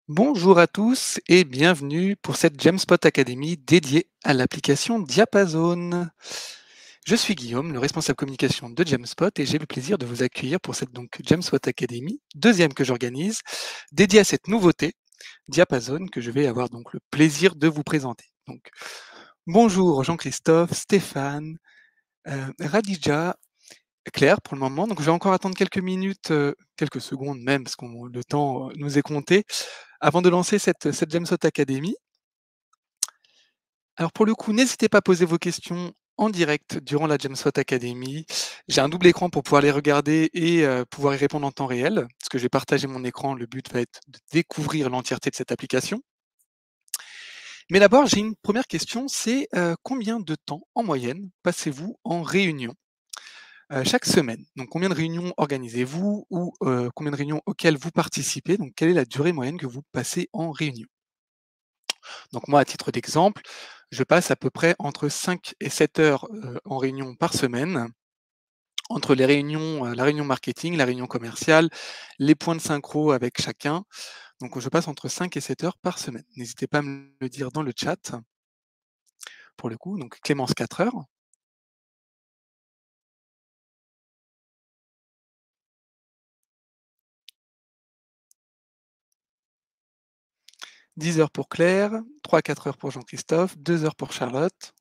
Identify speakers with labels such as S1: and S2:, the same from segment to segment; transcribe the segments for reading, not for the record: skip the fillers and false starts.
S1: Bonjour à tous et bienvenue pour cette Jamspot Academy dédiée à l'application Diapason. Je suis Guillaume, le responsable communication de Jamspot et j'ai le plaisir de vous accueillir pour cette Jamspot Academy, deuxième que j'organise, dédiée à cette nouveauté, Diapason, que je vais avoir donc le plaisir de vous présenter. Bonjour Jean-Christophe, Stéphane, Radija, Claire pour le moment. Donc je vais encore attendre quelques minutes, quelques secondes même, parce que le temps nous est compté, avant de lancer cette Jamspot Academy. Alors pour le coup, n'hésitez pas à poser vos questions en direct durant la Jamspot Academy. J'ai un double écran pour pouvoir les regarder et pouvoir y répondre en temps réel, parce que je vais partager mon écran. Le but va être de découvrir l'entièreté de cette application. Mais d'abord, j'ai une première question, c'est combien de temps en moyenne passez-vous en réunion chaque semaine? Donc combien de réunions organisez-vous ou combien de réunions auxquelles vous participez? Donc quelle est la durée moyenne que vous passez en réunion? Donc moi, à titre d'exemple, je passe à peu près entre 5 et 7 heures, en réunion par semaine, entre les réunions, la réunion marketing, la réunion commerciale, les points de synchro avec chacun. Donc je passe entre 5 et 7 heures par semaine. N'hésitez pas à me le dire dans le chat, pour le coup. Donc Clémence 4 heures, 10 heures pour Claire, 3-4 heures pour Jean-Christophe, 2 heures pour Charlotte,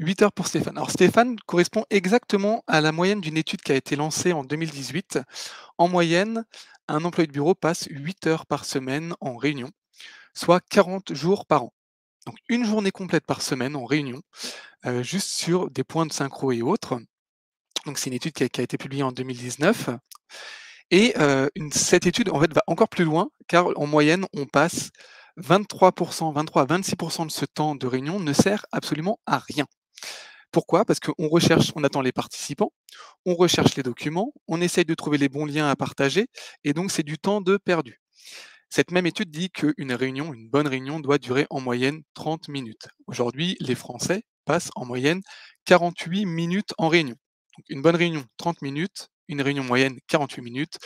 S1: 8 heures pour Stéphane. Alors Stéphane correspond exactement à la moyenne d'une étude qui a été lancée en 2018. En moyenne, un employé de bureau passe 8 heures par semaine en réunion, soit 40 jours par an. Donc une journée complète par semaine en réunion, juste sur des points de synchro et autres. Donc c'est une étude qui a été publiée en 2019. Et cette étude, en fait, va encore plus loin, car en moyenne, on passe 23%, 23 à 26% de ce temps de réunion ne sert absolument à rien. Pourquoi? Parce qu'on recherche, on attend les participants, on recherche les documents, on essaye de trouver les bons liens à partager, et donc c'est du temps de perdu. Cette même étude dit qu'une réunion, une bonne réunion, doit durer en moyenne 30 minutes. Aujourd'hui, les Français passent en moyenne 48 minutes en réunion. Donc une bonne réunion, 30 minutes, une réunion moyenne, 48 minutes.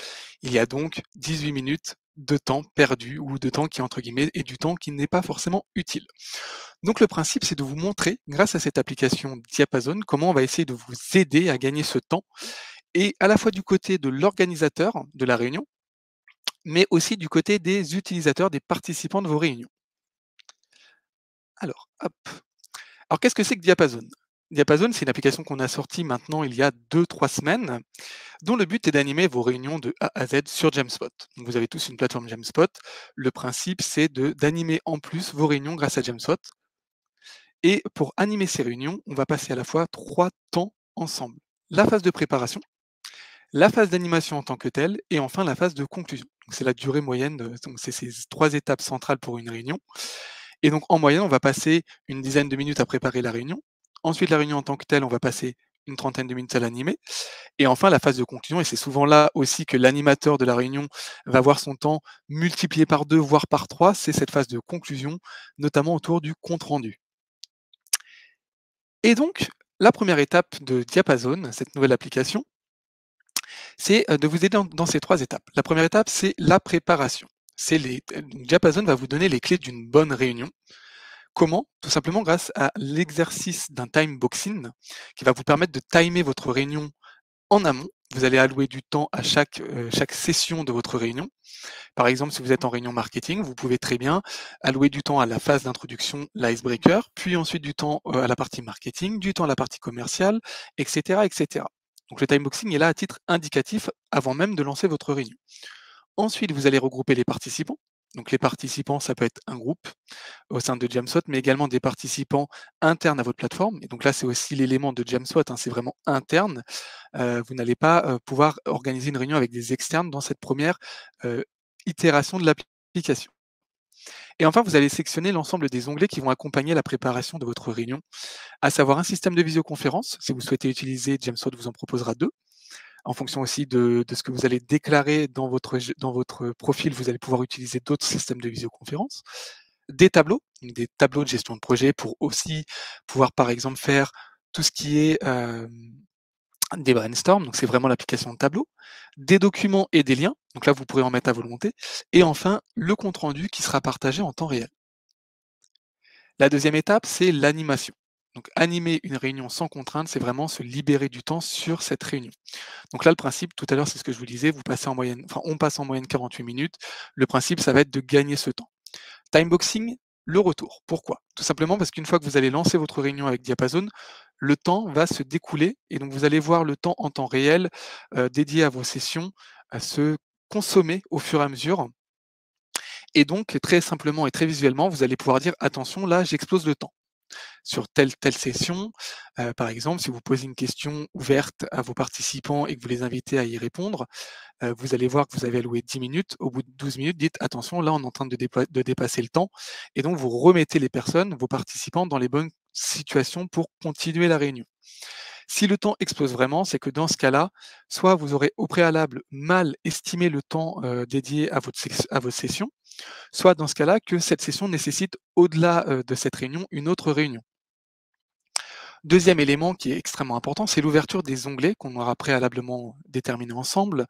S1: Il y a donc 18 minutes de temps perdu ou de temps qui, entre guillemets, est du temps qui n'est pas forcément utile. Donc le principe, c'est de vous montrer, grâce à cette application Diapason, comment on va essayer de vous aider à gagner ce temps, et à la fois du côté de l'organisateur de la réunion, mais aussi du côté des utilisateurs, des participants de vos réunions. Alors, hop. Alors, qu'est-ce que c'est que Diapason? Diapason, c'est une application qu'on a sortie maintenant il y a 2-3 semaines, dont le but est d'animer vos réunions de A à Z sur Jamspot. Donc, vous avez tous une plateforme Jamspot. Le principe, c'est d'animer en plus vos réunions grâce à Jamspot. Et pour animer ces réunions, on va passer à la fois 3 temps ensemble. La phase de préparation, la phase d'animation en tant que telle, et enfin la phase de conclusion. C'est la durée moyenne, donc c'est ces 3 étapes centrales pour une réunion. Et donc en moyenne, on va passer une dizaine de minutes à préparer la réunion. Ensuite, la réunion en tant que telle, on va passer une trentaine de minutes à l'animer. Et enfin, la phase de conclusion, et c'est souvent là aussi que l'animateur de la réunion va voir son temps multiplié par 2, voire par 3, c'est cette phase de conclusion, notamment autour du compte rendu. Et donc, la première étape de Diapason, cette nouvelle application, c'est de vous aider dans ces 3 étapes. La première étape, c'est la préparation. Diapason va vous donner les clés d'une bonne réunion. Comment? Tout simplement grâce à l'exercice d'un time boxing qui va vous permettre de timer votre réunion en amont. Vous allez allouer du temps à chaque session de votre réunion. Par exemple, si vous êtes en réunion marketing, vous pouvez très bien allouer du temps à la phase d'introduction, l'icebreaker, puis ensuite du temps à la partie marketing, du temps à la partie commerciale, etc., etc. Donc le timeboxing est là à titre indicatif avant même de lancer votre réunion. Ensuite, vous allez regrouper les participants. Donc les participants, ça peut être un groupe au sein de Jamspot, mais également des participants internes à votre plateforme. Et donc là, c'est aussi l'élément de Jamspot, hein, c'est vraiment interne. Vous n'allez pas pouvoir organiser une réunion avec des externes dans cette première itération de l'application. Et enfin, vous allez sélectionner l'ensemble des onglets qui vont accompagner la préparation de votre réunion, à savoir un système de visioconférence. Si vous souhaitez utiliser, Jamspot vous en proposera 2. En fonction aussi de ce que vous allez déclarer dans votre profil, vous allez pouvoir utiliser d'autres systèmes de visioconférence. Des tableaux, donc des tableaux de gestion de projet pour aussi pouvoir, par exemple, faire tout ce qui est des brainstorms, donc c'est vraiment l'application de tableau, des documents et des liens, donc là vous pourrez en mettre à volonté, et enfin le compte-rendu qui sera partagé en temps réel. La deuxième étape, c'est l'animation. Donc animer une réunion sans contrainte, c'est vraiment se libérer du temps sur cette réunion. Donc là, le principe, tout à l'heure, c'est ce que je vous disais, vous passez en moyenne, enfin on passe en moyenne 48 minutes. Le principe, ça va être de gagner ce temps. Timeboxing, le retour. Pourquoi? Tout simplement parce qu'une fois que vous allez lancer votre réunion avec Diapason, le temps va se découler et donc vous allez voir le temps en temps réel dédié à vos sessions à se consommer au fur et à mesure. Et donc, très simplement et très visuellement, vous allez pouvoir dire attention, là, j'explose le temps sur telle session. Par exemple, si vous posez une question ouverte à vos participants et que vous les invitez à y répondre, vous allez voir que vous avez alloué 10 minutes. Au bout de 12 minutes, dites attention, là, on est en train de dépasser le temps. Et donc, vous remettez les personnes, vos participants, dans les bonnes situations pour continuer la réunion. Si le temps explose vraiment, c'est que dans ce cas-là, soit vous aurez au préalable mal estimé le temps dédié à votre session, soit dans ce cas-là que cette session nécessite, au-delà de cette réunion, une autre réunion. Deuxième élément qui est extrêmement important, c'est l'ouverture des onglets qu'on aura préalablement déterminés ensemble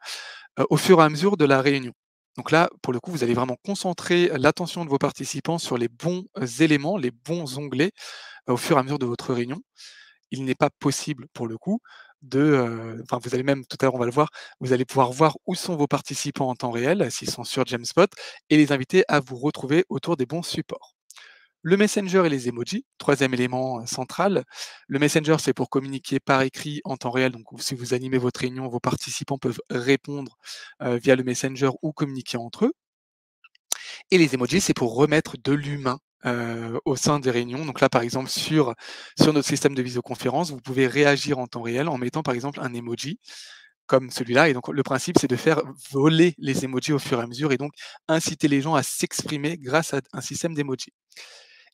S1: au fur et à mesure de la réunion. Donc là, pour le coup, vous allez vraiment concentrer l'attention de vos participants sur les bons éléments, les bons onglets au fur et à mesure de votre réunion. Il n'est pas possible, pour le coup, enfin, vous allez même, tout à l'heure, on va le voir, vous allez pouvoir voir où sont vos participants en temps réel, s'ils sont sur Jamspot, et les inviter à vous retrouver autour des bons supports. Le Messenger et les emojis, troisième élément central. Le Messenger, c'est pour communiquer par écrit en temps réel. Donc, si vous animez votre réunion, vos participants peuvent répondre via le Messenger ou communiquer entre eux. Et les emojis, c'est pour remettre de l'humain au sein des réunions. Donc là, par exemple, sur notre système de visioconférence, vous pouvez réagir en temps réel en mettant, par exemple, un emoji comme celui-là. Et donc, le principe, c'est de faire voler les emojis au fur et à mesure et donc inciter les gens à s'exprimer grâce à un système d'emojis.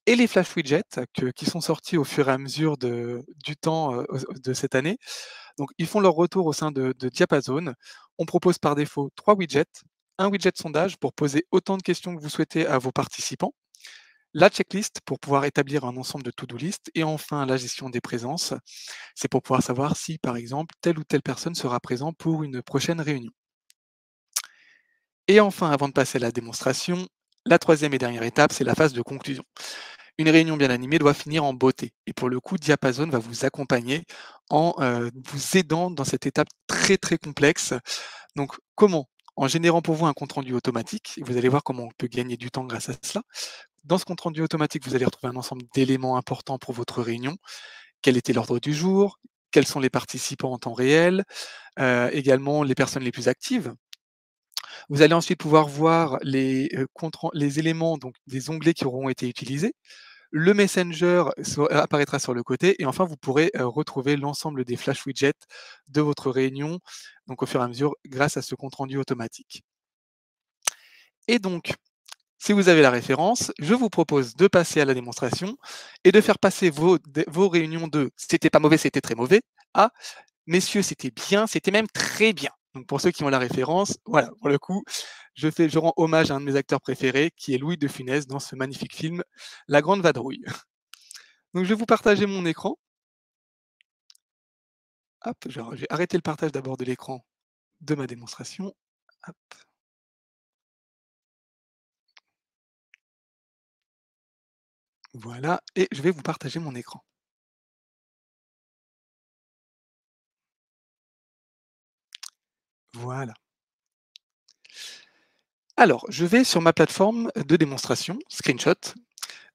S1: Et les flash widgets qui sont sortis au fur et à mesure du temps de cette année. Donc, ils font leur retour au sein de Diapason. On propose par défaut 3 widgets. Un widget sondage pour poser autant de questions que vous souhaitez à vos participants. La checklist pour pouvoir établir un ensemble de to-do list. Et enfin, la gestion des présences. C'est pour pouvoir savoir si, par exemple, telle ou telle personne sera présente pour une prochaine réunion. Et enfin, avant de passer à la démonstration, la troisième et dernière étape, c'est la phase de conclusion. Une réunion bien animée doit finir en beauté. Et pour le coup, Diapason va vous accompagner en vous aidant dans cette étape très très complexe. Donc comment? En générant pour vous un compte-rendu automatique. Et vous allez voir comment on peut gagner du temps grâce à cela. Dans ce compte-rendu automatique, vous allez retrouver un ensemble d'éléments importants pour votre réunion. Quel était l'ordre du jour? Quels sont les participants en temps réel? Également les personnes les plus actives. Vous allez ensuite pouvoir voir les éléments, donc des onglets qui auront été utilisés. Le Messenger apparaîtra sur le côté et enfin vous pourrez retrouver l'ensemble des flash widgets de votre réunion, donc au fur et à mesure grâce à ce compte rendu automatique. Et donc, si vous avez la référence, je vous propose de passer à la démonstration et de faire passer vos réunions de c'était pas mauvais, c'était très mauvais à messieurs, c'était bien, c'était même très bien. Donc pour ceux qui ont la référence, voilà, pour le coup, je rends hommage à un de mes acteurs préférés qui est Louis de Funès dans ce magnifique film La Grande Vadrouille. Donc je vais vous partager mon écran. Hop, je vais arrêter le partage d'abord de l'écran de ma démonstration. Hop, voilà, et je vais vous partager mon écran. Voilà. Alors, je vais sur ma plateforme de démonstration, Screenshot,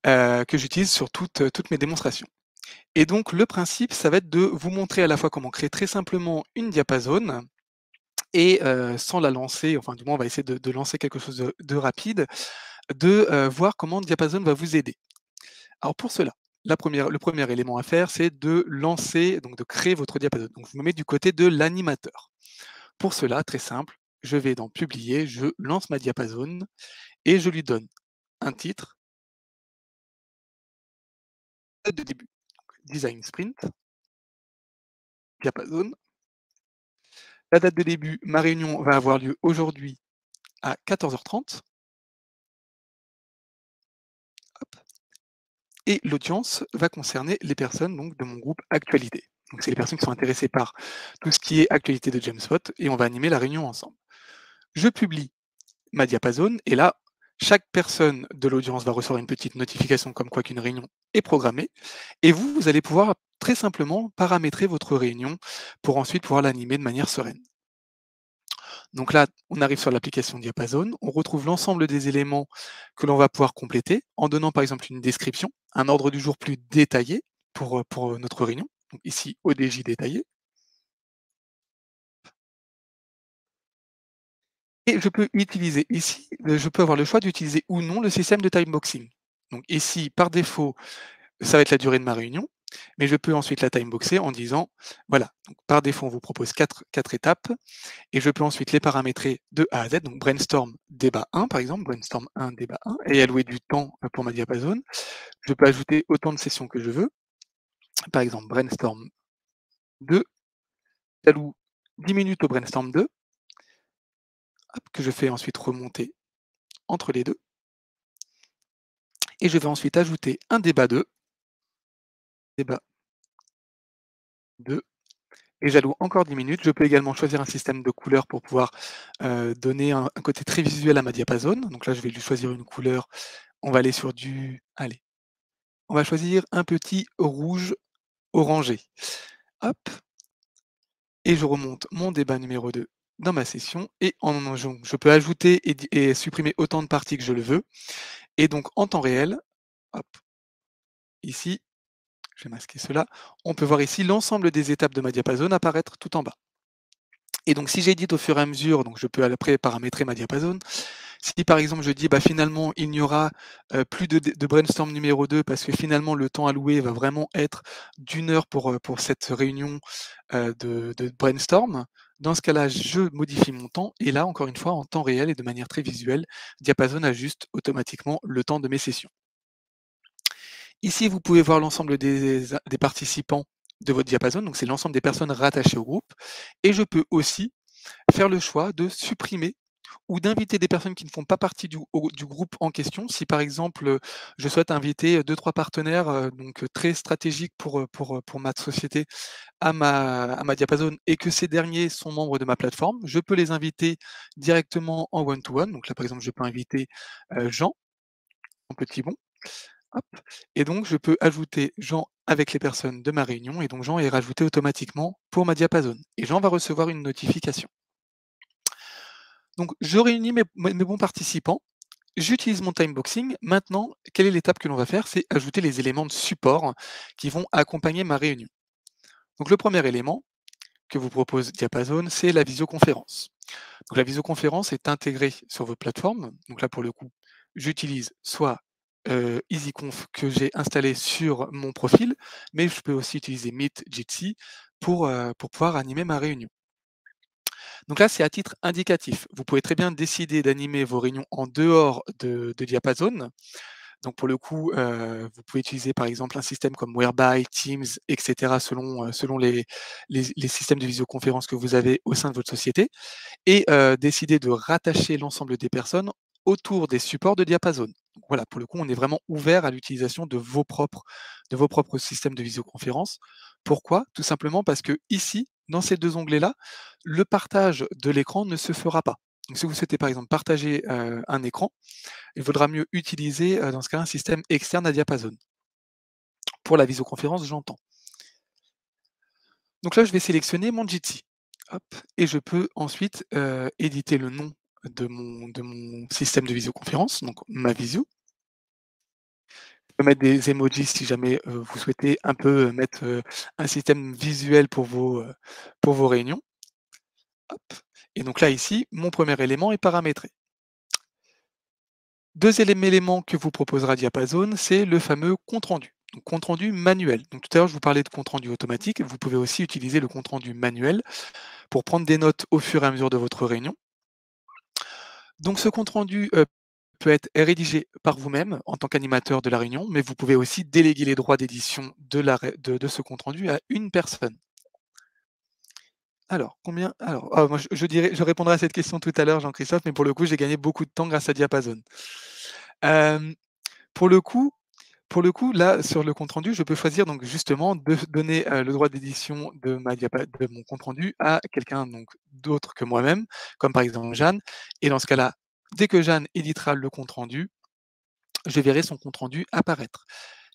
S1: que j'utilise sur toutes mes démonstrations. Et donc, le principe, ça va être de vous montrer à la fois comment créer très simplement une diapasone et sans la lancer, enfin du moins on va essayer de lancer quelque chose de rapide, voir comment Diapason va vous aider. Alors pour cela, le premier élément à faire, c'est de lancer, donc de créer votre diapason. Donc je me mets du côté de l'animateur. Pour cela, très simple, je vais dans Publier, je lance ma diapason et je lui donne un titre, date de début, Design Sprint, diapason. La date de début, ma réunion va avoir lieu aujourd'hui à 14h30. Et l'audience va concerner les personnes donc, de mon groupe Actualité. Donc c'est les personnes qui sont intéressées par tout ce qui est actualité de James Watt et on va animer la réunion ensemble. Je publie ma diapasone et là, chaque personne de l'audience va recevoir une petite notification comme quoi qu'une réunion est programmée et vous, vous allez pouvoir très simplement paramétrer votre réunion pour ensuite pouvoir l'animer de manière sereine. Donc là, on arrive sur l'application Diapason, on retrouve l'ensemble des éléments que l'on va pouvoir compléter en donnant par exemple une description, un ordre du jour plus détaillé pour notre réunion. Donc ici, ODJ détaillé. Et je peux utiliser ici, je peux avoir le choix d'utiliser ou non le système de timeboxing. Donc ici, par défaut, ça va être la durée de ma réunion, mais je peux ensuite la timeboxer en disant, voilà, donc par défaut, on vous propose quatre étapes, et je peux ensuite les paramétrer de A à Z, donc brainstorm débat 1 par exemple, brainstorm 1, débat 1, et allouer du temps pour ma diapason. Je peux ajouter autant de sessions que je veux, par exemple brainstorm 2, j'alloue 10 minutes au brainstorm 2, hop, que je fais ensuite remonter entre les deux, et je vais ensuite ajouter un débat 2, débat 2, et j'alloue encore 10 minutes. Je peux également choisir un système de couleurs pour pouvoir donner un côté très visuel à ma diapason. Donc là, je vais lui choisir une couleur. On va aller sur du... Allez, on va choisir un petit rouge orangé. Hop, et je remonte mon débat numéro 2 dans ma session. Et je peux ajouter et supprimer autant de parties que je le veux. Et donc, en temps réel, hop, ici, je vais masquer cela, on peut voir ici l'ensemble des étapes de ma diapason apparaître tout en bas. Et donc, si j'édite au fur et à mesure, donc je peux après paramétrer ma diapason. Si par exemple je dis finalement il n'y aura plus de brainstorm numéro 2 parce que finalement le temps alloué va vraiment être d'1 heure pour cette réunion de brainstorm, dans ce cas-là, je modifie mon temps et là, encore une fois, en temps réel et de manière très visuelle, Diapason ajuste automatiquement le temps de mes sessions. Ici, vous pouvez voir l'ensemble des participants de votre Diapason, donc c'est l'ensemble des personnes rattachées au groupe. Et je peux aussi faire le choix de supprimer ou d'inviter des personnes qui ne font pas partie du groupe en question. Si par exemple, je souhaite inviter deux trois partenaires donc très stratégiques pour ma société à ma diapason et que ces derniers sont membres de ma plateforme, je peux les inviter directement en one-to-one. Donc là, par exemple, je peux inviter Jean, en petit bon, hop, et donc je peux ajouter Jean avec les personnes de ma réunion et donc Jean est rajouté automatiquement pour ma diapason et Jean va recevoir une notification. Donc je réunis mes bons participants, j'utilise mon timeboxing. Maintenant, quelle est l'étape que l'on va faire? C'est ajouter les éléments de support qui vont accompagner ma réunion. Donc le premier élément que vous propose Diapason, c'est la visioconférence. Donc la visioconférence est intégrée sur votre plateforme. Donc là, pour le coup, j'utilise soit EasyConf que j'ai installé sur mon profil, mais je peux aussi utiliser Meet Jitsi pour pouvoir animer ma réunion. Donc là, c'est à titre indicatif. Vous pouvez très bien décider d'animer vos réunions en dehors de Diapason. Donc pour le coup, vous pouvez utiliser par exemple un système comme Whereby, Teams, et cetera selon les systèmes de visioconférence que vous avez au sein de votre société et décider de rattacher l'ensemble des personnes autour des supports de Diapason. Donc voilà, pour le coup, on est vraiment ouvert à l'utilisation de vos propres systèmes de visioconférence. Pourquoi? Tout simplement parce que ici, dans ces 2 onglets-là, le partage de l'écran ne se fera pas. Donc si vous souhaitez par exemple partager, un écran, il vaudra mieux utiliser, dans ce cas, un système externe à Diapason. Pour la visioconférence, j'entends. Donc là, je vais sélectionner mon Jitsi. Hop, et je peux ensuite, éditer le nom de mon système de visioconférence, donc ma visio. Je peux mettre des emojis si jamais, vous souhaitez un peu, mettre, un système visuel pour vos réunions. Hop, et donc là, ici, mon premier élément est paramétré. Deuxième élément que vous proposera Diapason, c'est le fameux compte rendu. Donc compte rendu manuel. Donc tout à l'heure, je vous parlais de compte rendu automatique. Vous pouvez aussi utiliser le compte rendu manuel pour prendre des notes au fur et à mesure de votre réunion. Donc ce compte rendu peut être rédigé par vous-même en tant qu'animateur de la réunion, mais vous pouvez aussi déléguer les droits d'édition de ce compte rendu à une personne. Alors, combien alors, moi je répondrai à cette question tout à l'heure, Jean-Christophe, mais pour le coup, j'ai gagné beaucoup de temps grâce à Diapason. Hem, pour le coup, pour le coup, là, sur le compte rendu, je peux choisir donc justement de donner, le droit d'édition de mon compte rendu à quelqu'un donc d'autre que moi-même, comme par exemple Jeanne et dans ce cas-là, dès que Jeanne éditera le compte rendu, je verrai son compte rendu apparaître.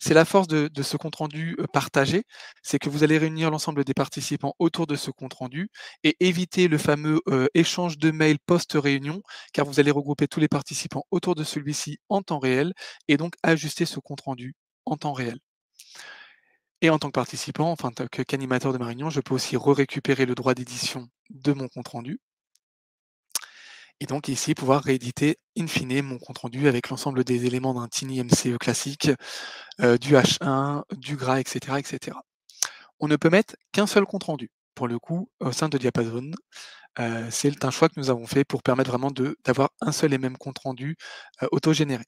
S1: C'est la force de ce compte rendu partagé, c'est que vous allez réunir l'ensemble des participants autour de ce compte rendu et éviter le fameux échange de mails post-réunion, car vous allez regrouper tous les participants autour de celui-ci en temps réel et donc ajuster ce compte rendu en temps réel. Et en tant que participant, enfin en tant qu'animateur de ma réunion, je peux aussi récupérer le droit d'édition de mon compte rendu et donc ici pouvoir rééditer in fine mon compte rendu avec l'ensemble des éléments d'un Tiny MCE classique, du H1, du gras, et cetera, et cetera. On ne peut mettre qu'un seul compte rendu. Pour le coup, au sein de Diapason, c'est un choix que nous avons fait pour permettre vraiment d'avoir un seul et même compte rendu, autogénéré.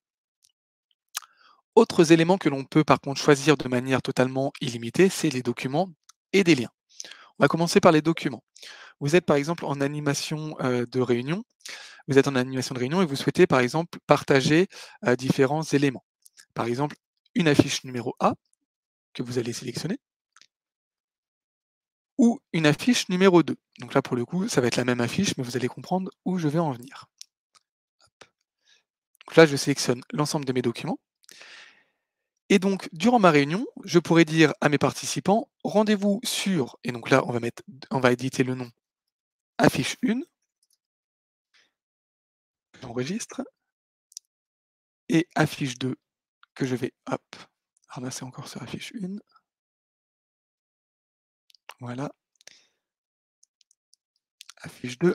S1: Autres éléments que l'on peut par contre choisir de manière totalement illimitée, c'est les documents et des liens. On va commencer par les documents. Vous êtes par exemple en animation, de réunion, vous êtes en animation de réunion et vous souhaitez par exemple partager, différents éléments. Par exemple, une affiche numéro A que vous allez sélectionner ou une affiche numéro 2. Donc là, pour le coup, ça va être la même affiche, mais vous allez comprendre où je vais en venir. Donc là, je sélectionne l'ensemble de mes documents. Et donc, durant ma réunion, je pourrais dire à mes participants, rendez-vous sur, et donc là, on va éditer le nom affiche 1, j'enregistre, et affiche 2, que je vais, hop, ramasser encore sur affiche 1. Voilà, affiche 2.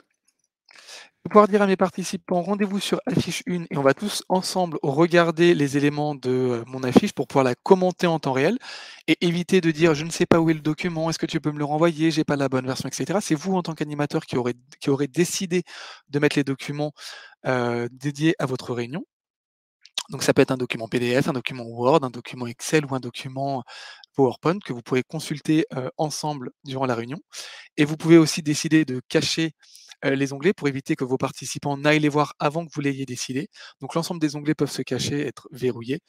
S1: Je vais pouvoir dire à mes participants: «Rendez-vous sur affiche 1» et on va tous ensemble regarder les éléments de, mon affiche pour pouvoir la commenter en temps réel et éviter de dire: «Je ne sais pas où est le document, est-ce que tu peux me le renvoyer? J'ai pas la bonne version» et cetera. C'est vous en tant qu'animateur qui aurez décidé de mettre les documents, dédiés à votre réunion. Donc ça peut être un document PDF, un document Word, un document Excel ou un document PowerPoint que vous pourrez consulter, ensemble durant la réunion. Et vous pouvez aussi décider de cacher, les onglets pour éviter que vos participants n'aillent les voir avant que vous l'ayez décidé. Donc l'ensemble des onglets peuvent se cacher, être verrouillés,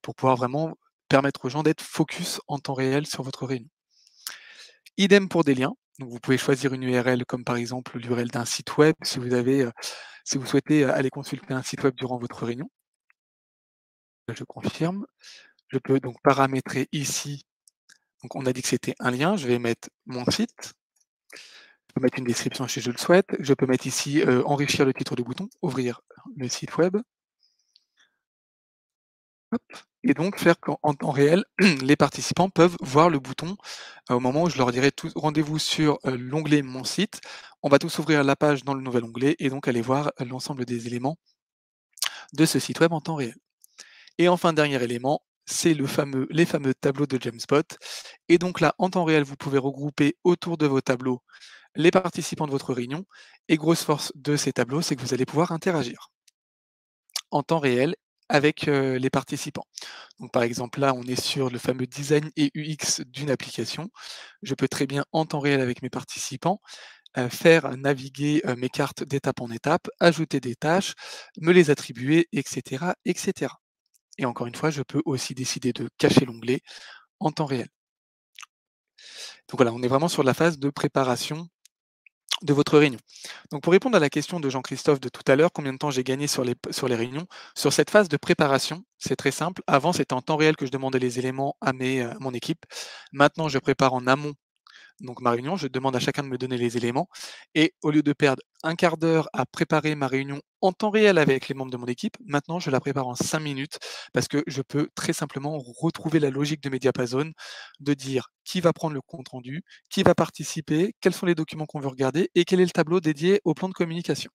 S1: pour pouvoir vraiment permettre aux gens d'être focus en temps réel sur votre réunion. Idem pour des liens, donc vous pouvez choisir une URL comme par exemple l'URL d'un site web si vous souhaitez, aller consulter un site web durant votre réunion. Je confirme. Je peux donc paramétrer ici, donc on a dit que c'était un lien, je vais mettre mon site. Je peux mettre une description si je le souhaite. Je peux mettre ici, enrichir le titre du bouton, ouvrir le site web, hop et donc faire qu'en temps réel, les participants peuvent voir le bouton, au moment où je leur dirai tous: «Rendez-vous sur, l'onglet Mon site». On va tous ouvrir la page dans le nouvel onglet et donc aller voir, l'ensemble des éléments de ce site web en temps réel. Et enfin, dernier élément, c'est les fameux tableaux de Jamspot et donc là, en temps réel, vous pouvez regrouper autour de vos tableaux les participants de votre réunion et grosse force de ces tableaux, c'est que vous allez pouvoir interagir en temps réel avec, les participants. Donc par exemple, là, on est sur le fameux design et UX d'une application. Je peux très bien, en temps réel avec mes participants, faire naviguer, mes cartes d'étape en étape, ajouter des tâches, me les attribuer et cetera et cetera. Et encore une fois, je peux aussi décider de cacher l'onglet en temps réel. Donc voilà, on est vraiment sur la phase de préparation de votre réunion. Donc pour répondre à la question de Jean-Christophe de tout à l'heure, combien de temps j'ai gagné sur les réunions, sur cette phase de préparation, c'est très simple. Avant, c'était en temps réel que je demandais les éléments à mon équipe. Maintenant, je prépare en amont donc ma réunion, je demande à chacun de me donner les éléments et au lieu de perdre un quart d'heure à préparer ma réunion en temps réel avec les membres de mon équipe, maintenant je la prépare en 5 minutes parce que je peux très simplement retrouver la logique de mes diapasones, de dire qui va prendre le compte rendu, qui va participer, quels sont les documents qu'on veut regarder et quel est le tableau dédié au plan de communication.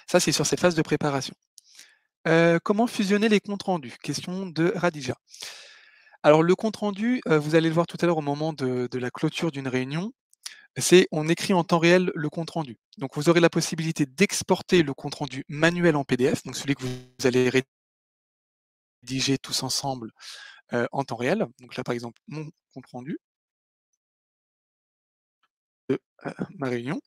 S1: Ça, c'est sur cette phase de préparation. Comment fusionner les comptes rendus? Question de Radija. Alors le compte rendu, vous allez le voir tout à l'heure au moment de la clôture d'une réunion. C'est on écrit en temps réel le compte rendu. Donc vous aurez la possibilité d'exporter le compte rendu manuel en PDF, donc celui que vous allez rédiger tous ensemble, en temps réel. Donc là, par exemple, mon compte rendu de, ma réunion.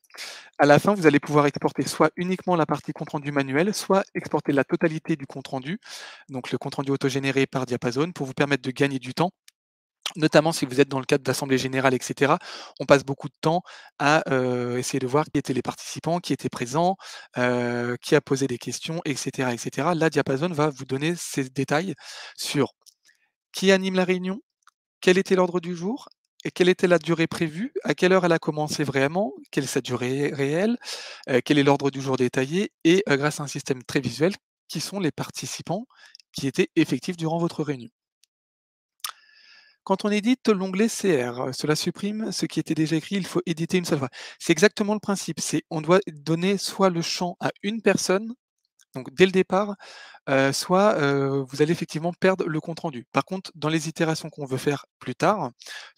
S1: À la fin, vous allez pouvoir exporter soit uniquement la partie compte rendu manuel, soit exporter la totalité du compte rendu, donc le compte rendu autogénéré par Diapason, pour vous permettre de gagner du temps. Notamment si vous êtes dans le cadre d'assemblée générale, et cetera, on passe beaucoup de temps à, essayer de voir qui étaient les participants, qui étaient présents, qui a posé des questions, et cetera, et cetera. Là, Diapason va vous donner ces détails sur qui anime la réunion, quel était l'ordre du jour et quelle était la durée prévue, à quelle heure elle a commencé vraiment, quelle est sa durée réelle, quel est l'ordre du jour détaillé et grâce à un système très visuel, qui sont les participants qui étaient effectifs durant votre réunion. Quand on édite l'onglet CR, cela supprime ce qui était déjà écrit, il faut éditer une seule fois. C'est exactement le principe, c'est on doit donner soit le champ à une personne, donc dès le départ, soit, vous allez effectivement perdre le compte rendu. Par contre, dans les itérations qu'on veut faire plus tard,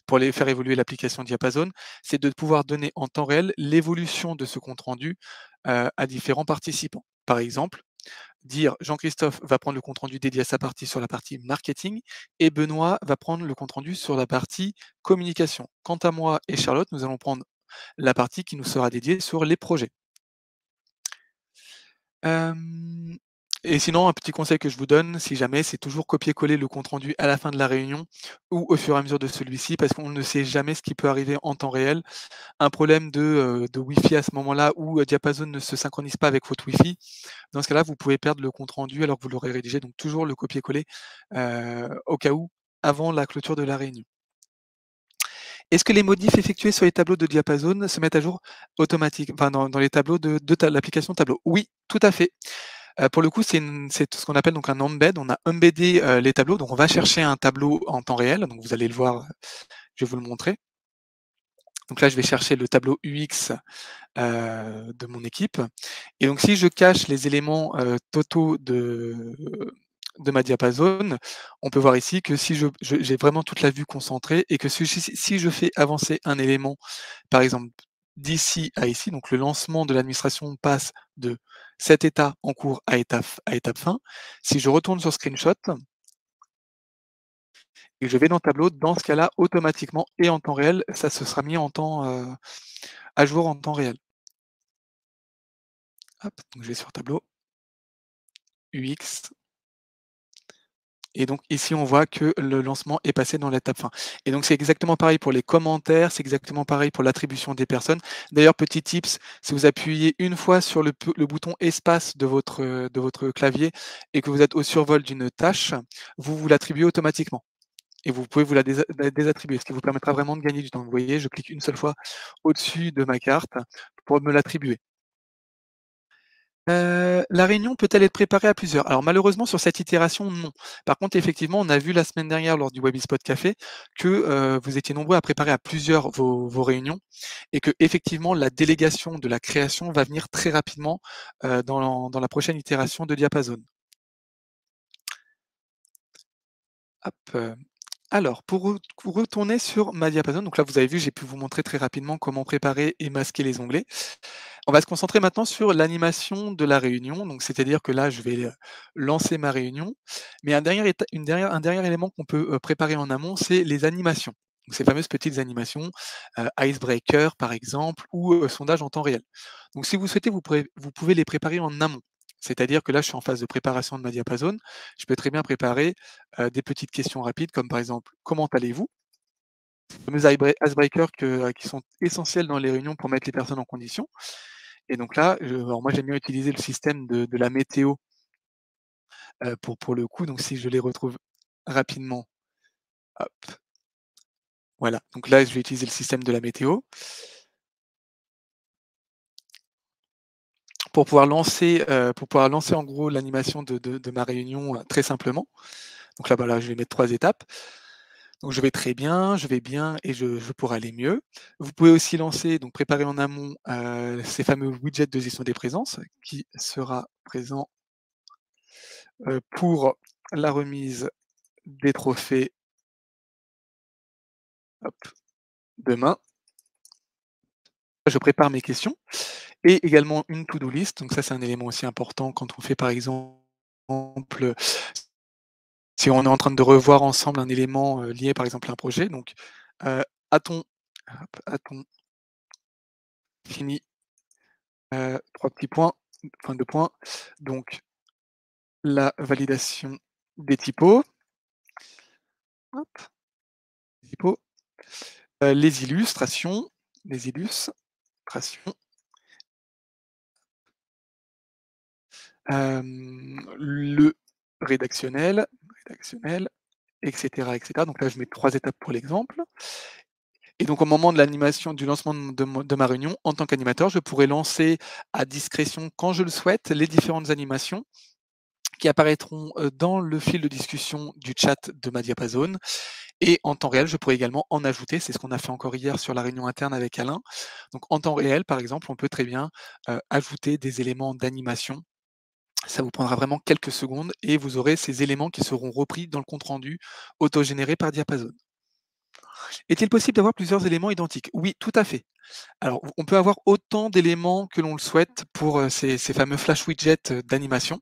S1: pour les faire évoluer l'application Diapason, c'est de pouvoir donner en temps réel l'évolution de ce compte rendu, à différents participants. Par exemple, dire Jean-Christophe va prendre le compte rendu dédié à sa partie sur la partie marketing et Benoît va prendre le compte rendu sur la partie communication. Quant à moi et Charlotte, nous allons prendre la partie qui nous sera dédiée sur les projets. Hem et sinon, un petit conseil que je vous donne, si jamais, c'est toujours copier-coller le compte rendu à la fin de la réunion ou au fur et à mesure de celui-ci, parce qu'on ne sait jamais ce qui peut arriver en temps réel. Un problème de Wi-Fi à ce moment-là où, Diapason ne se synchronise pas avec votre Wi-Fi. Dans ce cas-là, vous pouvez perdre le compte rendu alors que vous l'aurez rédigé, donc toujours le copier-coller, au cas où, avant la clôture de la réunion. Est-ce que les modifs effectués sur les tableaux de Diapason se mettent à jour enfin dans les tableaux de ta l'application Tableau? Oui, tout à fait. Pour le coup, c'est ce qu'on appelle donc un embed. On a embeddé, les tableaux, donc on va chercher un tableau en temps réel, donc vous allez le voir, je vais vous le montrer. Donc là, je vais chercher le tableau UX, de mon équipe et donc si je cache les éléments, totaux de ma diapason, on peut voir ici que si j'ai vraiment toute la vue concentrée et que si je fais avancer un élément, par exemple d'ici à ici, donc le lancement de l'administration passe de cet état en cours à étape fin. Si je retourne sur Screenshot et que je vais dans Tableau, dans ce cas-là, automatiquement et en temps réel, ça se sera mis en temps, à jour en temps réel. Hop, donc je vais sur Tableau, UX. Et donc ici, on voit que le lancement est passé dans l'étape fin. Et donc c'est exactement pareil pour les commentaires, c'est exactement pareil pour l'attribution des personnes. D'ailleurs, petit tips, si vous appuyez une fois sur le bouton espace de votre clavier et que vous êtes au survol d'une tâche, vous l'attribuez automatiquement. Et vous pouvez vous la désattribuer, ce qui vous permettra vraiment de gagner du temps. Vous voyez, je clique une seule fois au-dessus de ma carte pour me l'attribuer. La réunion peut-elle être préparée à plusieurs? Alors malheureusement sur cette itération, non. Par contre, effectivement, on a vu la semaine dernière lors du WebIspot Café que, vous étiez nombreux à préparer à plusieurs vos réunions et que effectivement la délégation de la création va venir très rapidement, dans la prochaine itération de Diapason. Hop, alors pour retourner sur ma Diapason, donc là vous avez vu, j'ai pu vous montrer très rapidement comment préparer et masquer les onglets. On va se concentrer maintenant sur l'animation de la réunion. Donc, c'est-à-dire que là, je vais, lancer ma réunion, mais un dernier élément qu'on peut, préparer en amont, c'est les animations. Donc ces fameuses petites animations, icebreaker par exemple ou, sondage en temps réel. Donc si vous souhaitez, vous pouvez les préparer en amont. C'est-à-dire que là, je suis en phase de préparation de ma diapason. Je peux très bien préparer, des petites questions rapides comme par exemple: «Comment allez-vous?» Les fameux icebreakers qui sont essentiels dans les réunions pour mettre les personnes en condition. Et donc là, alors moi j'aime bien utiliser le système de la météo, pour le coup, donc si je les retrouve rapidement, hop, voilà. Donc là, je vais utiliser le système de la météo pour pouvoir lancer en gros l'animation de ma réunion, très simplement. Donc là, bah, là, je vais mettre 3 étapes. Donc je vais très bien, je vais bien et je pourrais aller mieux. Vous pouvez aussi lancer, donc préparer en amont, ces fameux widgets de gestion des présences qui sera présent, pour la remise des trophées, hop, demain. Je prépare mes questions et également une to-do list. Donc ça, c'est un élément aussi important quand on fait, par exemple, si on est en train de revoir ensemble un élément, lié, par exemple, à un projet. Donc, a-t-on hop, a-t-on fini 3 petits points, enfin 2 points, donc la validation des typos, hop, typos, les illustrations, les illustrations, le rédactionnel et cetera. Donc là, je mets 3 étapes pour l'exemple et donc au moment de l'animation du lancement de ma réunion, en tant qu'animateur, je pourrais lancer à discrétion, quand je le souhaite, les différentes animations qui apparaîtront, dans le fil de discussion du chat de ma diapasone et en temps réel, je pourrais également en ajouter. C'est ce qu'on a fait encore hier sur la réunion interne avec Alain. Donc en temps réel, par exemple, on peut très bien, ajouter des éléments d'animation. Ça vous prendra vraiment quelques secondes et vous aurez ces éléments qui seront repris dans le compte rendu autogénéré par Diapason. Est-il possible d'avoir plusieurs éléments identiques? Oui, tout à fait. Alors, on peut avoir autant d'éléments que l'on le souhaite pour, ces fameux flash widgets, d'animation.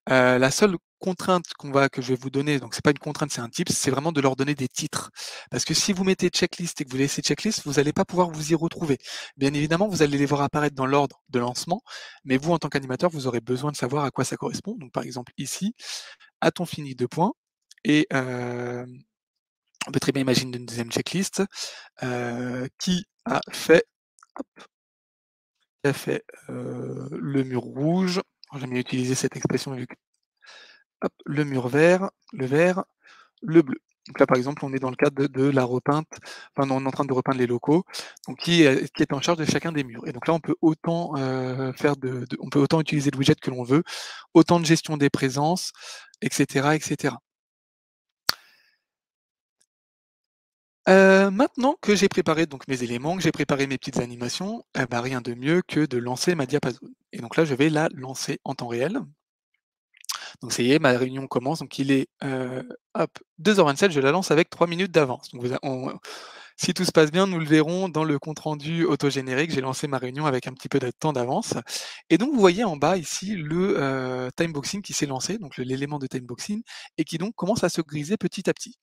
S1: La seule contrainte que je vais vous donner, donc c'est pas une contrainte, c'est un tips, c'est vraiment de leur donner des titres. Parce que si vous mettez checklist et que vous laissez checklist, vous n'allez pas pouvoir vous y retrouver. Bien évidemment, vous allez les voir apparaître dans l'ordre de lancement, mais vous, en tant qu'animateur, vous aurez besoin de savoir à quoi ça correspond. Donc par exemple ici, a-t-on fini 2 points et on peut très bien imaginer une deuxième checklist, qui a fait le mur rouge. J'ai jamais utilisé cette expression vu que hop, le mur vert, le vert, le bleu. Donc là, par exemple, on est dans le cadre de la repeinte, enfin, on est en train de repeindre les locaux, donc qui est en charge de chacun des murs. Et donc là, on peut autant faire on peut autant utiliser le widget que l'on veut, autant de gestion des présences, etc., etc. Maintenant que j'ai préparé donc mes éléments, que j'ai préparé mes petites animations, bah, rien de mieux que de lancer ma diapason. Et donc là, je vais la lancer en temps réel. Donc ça y est, ma réunion commence, donc il est, hop, 2h27, je la lance avec 3 minutes d'avance. Donc vous a on si tout se passe bien, nous le verrons dans le compte rendu autogénéré que j'ai lancé ma réunion avec un petit peu de temps d'avance. Et donc vous voyez en bas ici le, timeboxing qui s'est lancé, donc l'élément de timeboxing et qui donc commence à se griser petit à petit.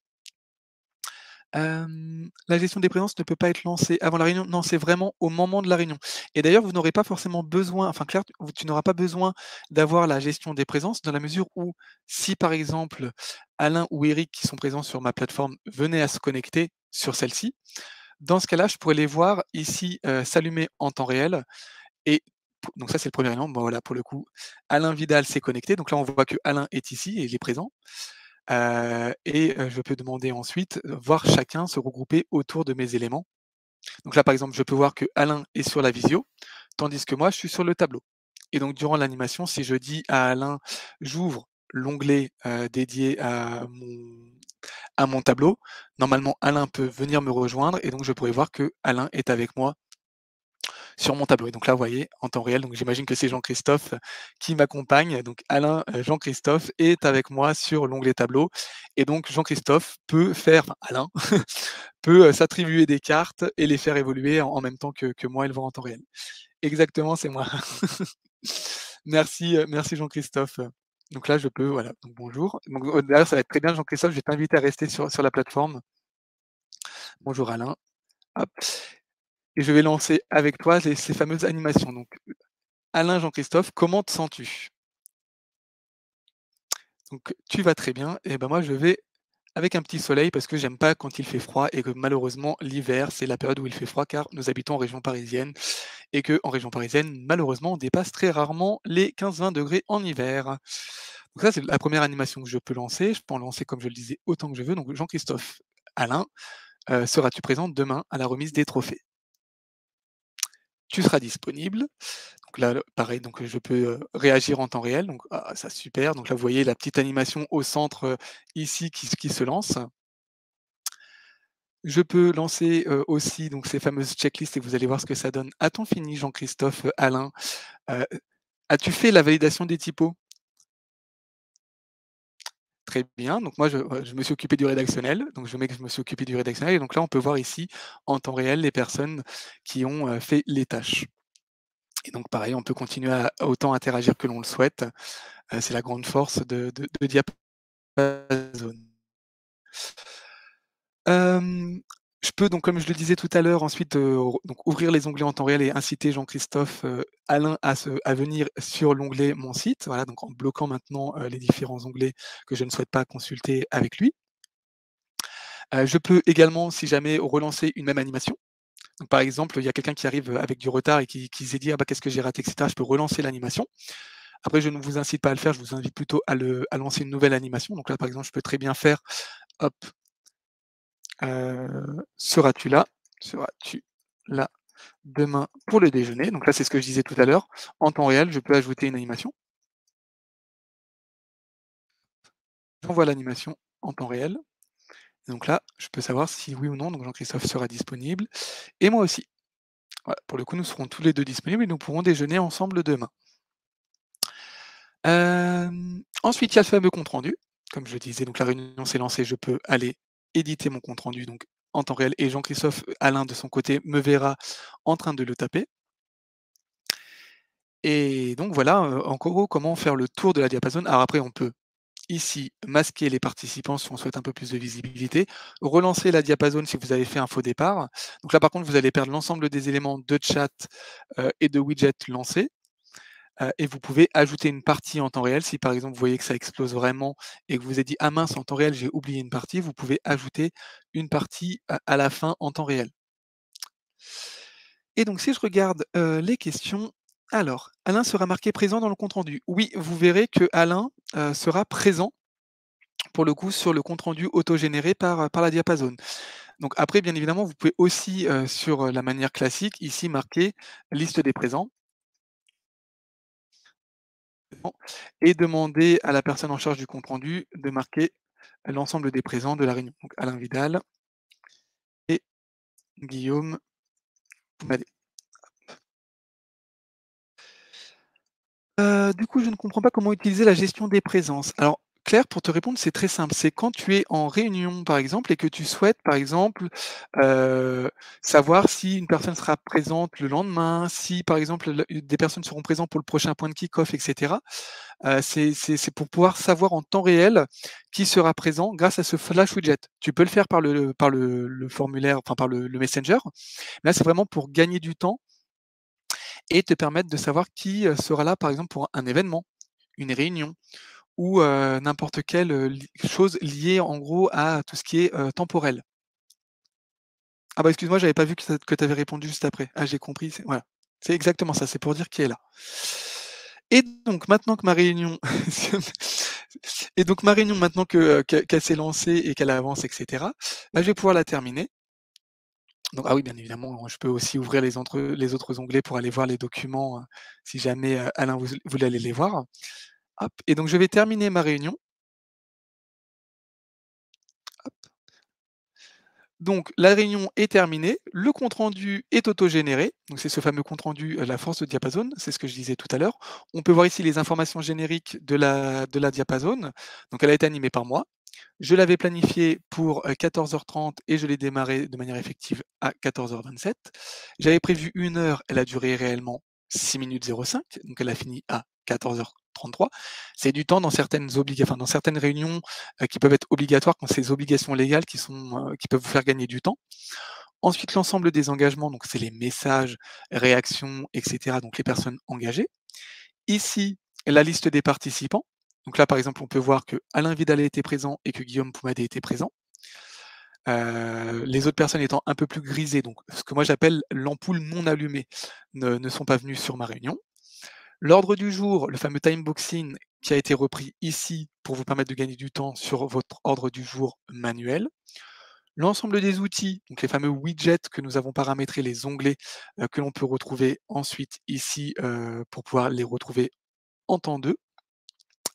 S1: La gestion des présences ne peut pas être lancée avant la réunion. Non, c'est vraiment au moment de la réunion. Et d'ailleurs, vous n'aurez pas forcément besoin, enfin Claire, tu n'auras pas besoin d'avoir la gestion des présences dans la mesure où si par exemple Alain ou Eric qui sont présents sur ma plateforme venaient à se connecter sur celle-ci, dans ce cas-là, je pourrais les voir ici s'allumer en temps réel. Et donc ça, c'est le premier élément. Bon, voilà, pour le coup, Alain Vidal s'est connecté. Donc là, on voit que Alain est ici et il est présent. Je peux demander ensuite, voir chacun se regrouper autour de mes éléments. Donc là, par exemple, je peux voir que Alain est sur la visio, tandis que moi, je suis sur le tableau. Et donc durant l'animation, si je dis à Alain: «J'ouvre l'onglet, dédié à mon tableau», normalement Alain peut venir me rejoindre et donc je pourrais voir que Alain est avec moi sur mon tableau. Et donc là, vous voyez, en temps réel, donc j'imagine que c'est Jean-Christophe qui m'accompagne. Donc Alain, Jean-Christophe est avec moi sur l'onglet tableau. Et donc Jean-Christophe peut faire, enfin Alain peut s'attribuer des cartes et les faire évoluer en même temps que moi et le voir en temps réel. Exactement, c'est moi. Merci, merci Jean-Christophe. Donc là, je peux, voilà, donc bonjour. Donc, d'ailleurs, ça va être très bien, Jean-Christophe, je vais t'inviter à rester sur la plateforme. Bonjour Alain. Hop. Et je vais lancer avec toi ces fameuses animations. Donc Alain Jean-Christophe, comment te sens-tu? Donc tu vas très bien et ben moi je vais avec un petit soleil parce que j'aime pas quand il fait froid et que malheureusement l'hiver, c'est la période où il fait froid car nous habitons en région parisienne et qu'en région parisienne, malheureusement, on dépasse très rarement les 15-20 degrés en hiver. Donc ça, c'est la première animation que je peux lancer. Je peux en lancer, comme je le disais, autant que je veux. Donc Jean-Christophe, Alain, seras-tu présent demain à la remise des trophées? Tu seras disponible. Donc là, pareil, donc je peux, réagir en temps réel, donc ah, ça super. Donc là, vous voyez la petite animation au centre, ici qui se lance. Je peux lancer, aussi donc ces fameuses checklists et vous allez voir ce que ça donne. A-t-on fini Jean-Christophe, Alain? Heu, as-tu fait la validation des typos? Très bien, donc moi je me suis occupé du rédactionnel, donc je mets que je me suis occupé du rédactionnel et donc là, on peut voir ici en temps réel les personnes qui ont, fait les tâches. Et donc pareil, on peut continuer à autant interagir que l'on le souhaite. C'est la grande force de Diapason. Hem, Je peux donc, comme je le disais tout à l'heure, ensuite, donc ouvrir les onglets en temps réel et inciter Jean-Christophe, Alain à venir sur l'onglet «Mon site», voilà, donc en bloquant maintenant, les différents onglets que je ne souhaite pas consulter avec lui. Je peux également, si jamais, relancer une même animation. Donc par exemple, il y a quelqu'un qui arrive, avec du retard et qui s'est dit: «Ah bah, qu'est-ce que j'ai raté?» et cetera. Je peux relancer l'animation. Après, je ne vous incite pas à le faire, je vous invite plutôt à lancer une nouvelle animation. Donc là, par exemple, je peux très bien faire, hop, «Seras-tu là? Seras-tu là demain pour le déjeuner?» Donc là, c'est ce que je disais tout à l'heure. En temps réel, je peux ajouter une animation. J'envoie l'animation en temps réel. Et donc là, je peux savoir si oui ou non, donc Jean-Christophe sera disponible et moi aussi. Voilà, pour le coup, nous serons tous les 2 disponibles et nous pourrons déjeuner ensemble demain. Ensuite, il y a le fameux compte rendu. Comme je disais, donc la réunion s'est lancée, je peux aller éditer mon compte rendu donc en temps réel et Jean-Christophe, Alain de son côté me verra en train de le taper et donc voilà, en gros, comment faire le tour de la diapason. Alors après, on peut ici masquer les participants si on souhaite un peu plus de visibilité, relancer la diapason si vous avez fait un faux départ. Donc là, par contre, vous allez perdre l'ensemble des éléments de chat, et de widgets lancés. Et vous pouvez ajouter une partie en temps réel. Si par exemple vous voyez que ça explose vraiment et que vous vous êtes dit: «Ah mince, en temps réel, j'ai oublié une partie», vous pouvez ajouter une partie à la fin en temps réel. Et donc si je regarde, les questions, alors, Alain sera marqué présent dans le compte rendu. Oui, vous verrez que Alain, sera présent pour le coup sur le compte rendu autogénéré par la diapason. Donc après bien évidemment, vous pouvez aussi, sur, la manière classique ici marquer liste des présents. Et demander à la personne en charge du compte rendu de marquer l'ensemble des présents de la réunion. Donc Alain Vidal et Guillaume Poumadé. Du coup, je ne comprends pas comment utiliser la gestion des présences. Alors, Claire, pour te répondre, c'est très simple. C'est quand tu es en réunion, par exemple, et que tu souhaites, par exemple, heu, savoir si une personne sera présente le lendemain, si, par exemple, des personnes seront présentes pour le prochain point de kick-off, et cetera. C'est pour pouvoir savoir en temps réel qui sera présent grâce à ce flash widget. Tu peux le faire par le formulaire, enfin par le Messenger. Là, c'est vraiment pour gagner du temps et te permettre de savoir qui, sera là, par exemple, pour un événement, une réunion ou n'importe quelle, chose liée en gros à tout ce qui est, temporel. Ah bah, excuse-moi, j'avais pas vu que tu avais répondu juste après. Ah, j'ai compris, c'est voilà. C'est exactement ça, c'est pour dire qui est là. Et donc maintenant que ma réunion et donc ma réunion maintenant qu'elle s'est lancée et qu'elle avance et cetera, bah, je vais pouvoir la terminer. Donc ah oui, bien évidemment, je peux aussi ouvrir les autres onglets pour aller voir les documents, si jamais, Alain voulait aller les voir. Hop et donc je vais terminer ma réunion. Donc la réunion est terminée, le compte rendu est autogénéré, donc c'est ce fameux compte rendu, la force de diapason, c'est ce que je disais tout à l'heure. On peut voir ici les informations génériques de la diapason, donc elle a été animée par moi. Je l'avais planifiée pour, 14h30 et je l'ai démarrée de manière effective à 14h27. J'avais prévu 1 heure, elle a duré réellement 6 minutes 05, donc elle a fini à 14h33. C'est du temps dans certaines réunions, qui peuvent être obligatoires quand c'est des obligations légales qui peuvent vous faire gagner du temps. Ensuite, l'ensemble des engagements, donc c'est les messages, réactions et cetera, donc les personnes engagées. Ici, la liste des participants. Donc là, par exemple, on peut voir que Alain Vidal était présent et que Guillaume Poumadé était présent. Les autres personnes étant un peu plus grisées, donc ce que moi j'appelle l'ampoule non allumée, ne sont pas venues sur ma réunion. L'ordre du jour, le fameux time boxing qui a été repris ici pour vous permettre de gagner du temps sur votre ordre du jour manuel. L'ensemble des outils, donc les fameux widgets que nous avons paramétrés, les onglets, que l'on peut retrouver ensuite ici, pour pouvoir les retrouver en temps 2,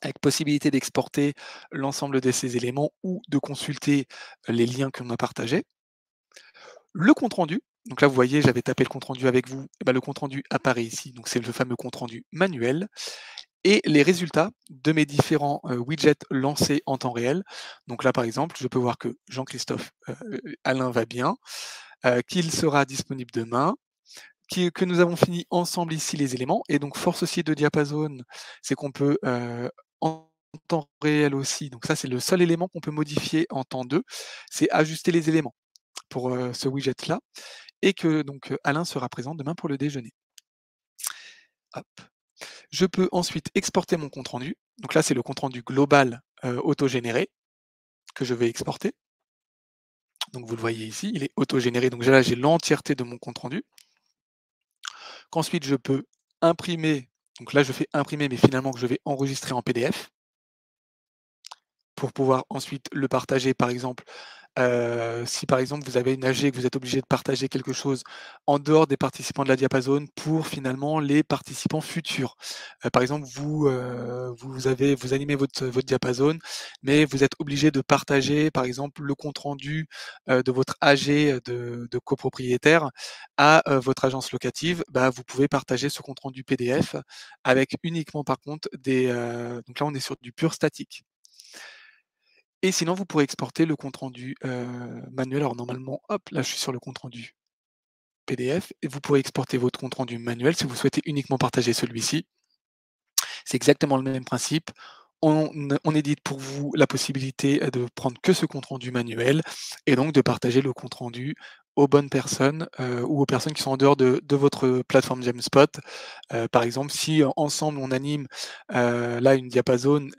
S1: avec possibilité d'exporter l'ensemble de ces éléments ou de consulter les liens que l'on a partagés. Le compte rendu, donc là vous voyez, j'avais tapé le compte rendu avec vous, et ben, le compte rendu apparaît ici, donc c'est le fameux compte rendu manuel et les résultats de mes différents, widgets lancés en temps réel. Donc là par exemple, je peux voir que Jean-Christophe, Alain va bien, qu'il sera disponible demain, que nous avons fini ensemble ici les éléments et donc force aussi de diapason, c'est qu'on peut, en temps réel aussi, donc ça c'est le seul élément qu'on peut modifier en temps 2, c'est ajuster les éléments. pour, ce widget-là et que donc, Alain sera présent demain pour le déjeuner. Hop. Je peux ensuite exporter mon compte rendu. Donc là, c'est le compte rendu global, autogénéré que je vais exporter. Donc vous le voyez ici, il est autogénéré, donc là, j'ai l'entièreté de mon compte rendu. Qu'ensuite je peux imprimer, donc là je fais imprimer, mais finalement que je vais enregistrer en PDF pour pouvoir ensuite le partager par exemple. Si par exemple vous avez une AG et que vous êtes obligé de partager quelque chose en dehors des participants de la diapasone pour finalement les participants futurs. Par exemple, vous animez votre diapasone, mais vous êtes obligé de partager par exemple le compte rendu, de votre AG de copropriétaire à, votre agence locative. Bah, vous pouvez partager ce compte rendu PDF avec uniquement par contre donc là on est sur du pur statique. Et sinon, vous pourrez exporter le compte rendu, manuel. Alors normalement, hop, là je suis sur le compte rendu PDF et vous pourrez exporter votre compte rendu manuel si vous souhaitez uniquement partager celui-ci. C'est exactement le même principe. On édite pour vous la possibilité, de prendre que ce compte rendu manuel et donc de partager le compte rendu aux bonnes personnes, ou aux personnes qui sont en dehors de votre plateforme Jamspot. Par exemple, si ensemble on anime, là une diapasone,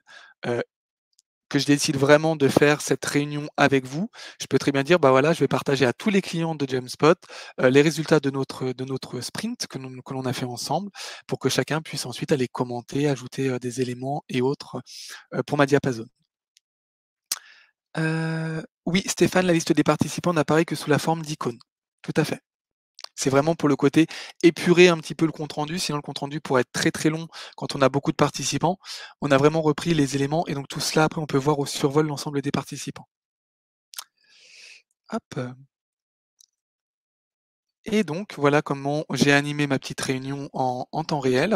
S1: heu que je décide vraiment de faire cette réunion avec vous, je peux très bien dire: «Bah, voilà, je vais partager à tous les clients de Jamspot, les résultats de notre sprint que l'on a fait ensemble», pour que chacun puisse ensuite aller commenter, ajouter, des éléments et autres, pour ma diapason. Oui, Stéphane, la liste des participants n'apparaît que sous la forme d'icônes. Tout à fait. C'est vraiment pour le côté épurer un petit peu le compte rendu, sinon le compte rendu pourrait être très, très long quand on a beaucoup de participants. On a vraiment repris les éléments et donc tout cela après on peut voir au survol l'ensemble des participants. Hop, et donc voilà comment j'ai animé ma petite réunion en temps réel,